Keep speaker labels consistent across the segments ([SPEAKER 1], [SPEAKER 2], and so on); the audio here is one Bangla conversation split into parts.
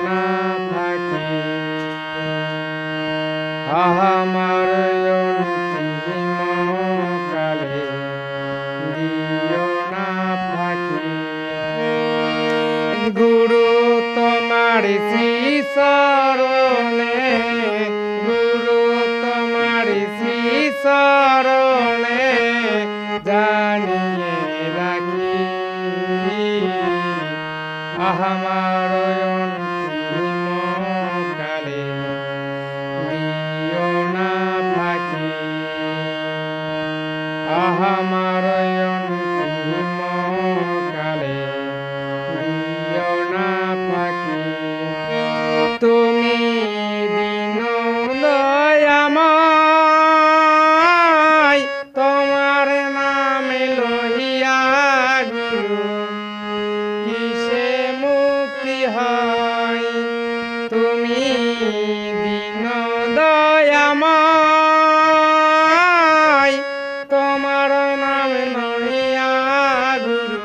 [SPEAKER 1] না ফাঁকি আমার অন্তিম কালে দিও না ফাঁকি গুরু তোমার শ্রী চরণে গুরু তোমার শ্রী চরণে জানিয়ে রাখি আমার অন্তিম কালে দিও না ফাঁকি আমার অন্তিম কালে দিও না ফাঁকি তুমি দিন দয়াময় তোমার নামে লহিয়া গুরু কিসে মুক্তি হয় তুমি দিন দয়াময় তোমার নামে লহিয়া গুরু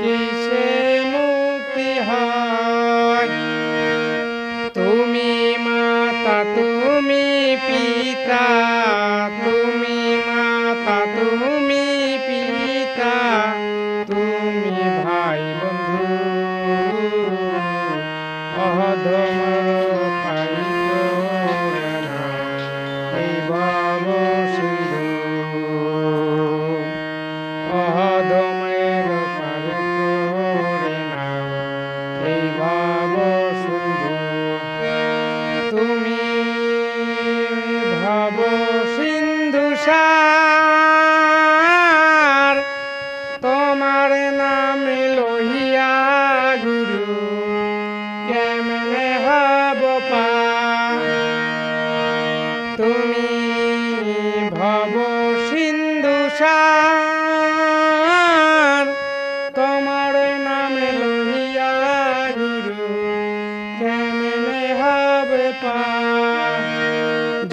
[SPEAKER 1] কিসে মুক্তি হয় তুমি মাতা তুমি পিতা তুমি মাতা তুমি পিতা তুমি ভাই বন্ধু অধমর পাইত না এই ভব সিন্ধু অধমের পাইত না এই ভব সিন্ধু তুমি ভব সিন্ধু সার তোমার নামে লহিয়া গুরু কেমনে হব পার তুমি ভব সিন্ধু সার তোমার নামে লহিয়া গুরু কেমনে হবে পার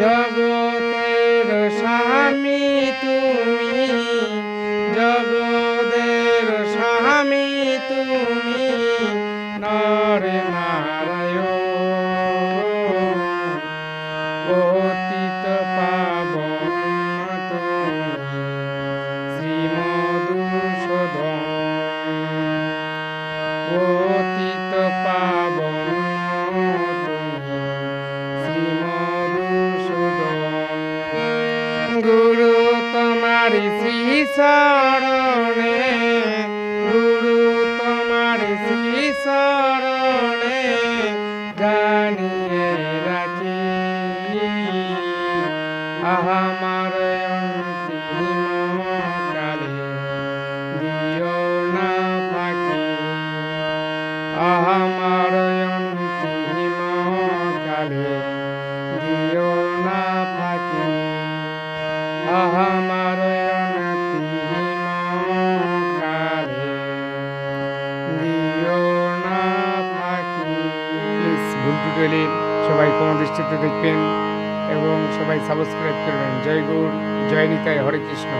[SPEAKER 1] জগতের স্বামী তুমি জগতের স্বামী তুমি নর নারায়ণ পতিত পাবন তুমি শ্রীমধুসূদন পতিত পাবন তুমি শ্রীমধুসূদন গুরু তোমার শ্রী চরণে গুরু তোমার শ্রী চরণে জানিয়ে রাখি আমার অন্তিম কালে দিও না ফাঁকি আমার অন্তিম কালে দিও না ফাঁকি আমার অন্তিম কালে দিও না ফাঁকি প্লিজ ভুল টুটুয়ালি সবাই কোন দৃষ্টিতে দেখবেন এবং সবাই সাবস্ক্রাইব করবেন জয় গৌর জয় নিতাই হরে কৃষ্ণ।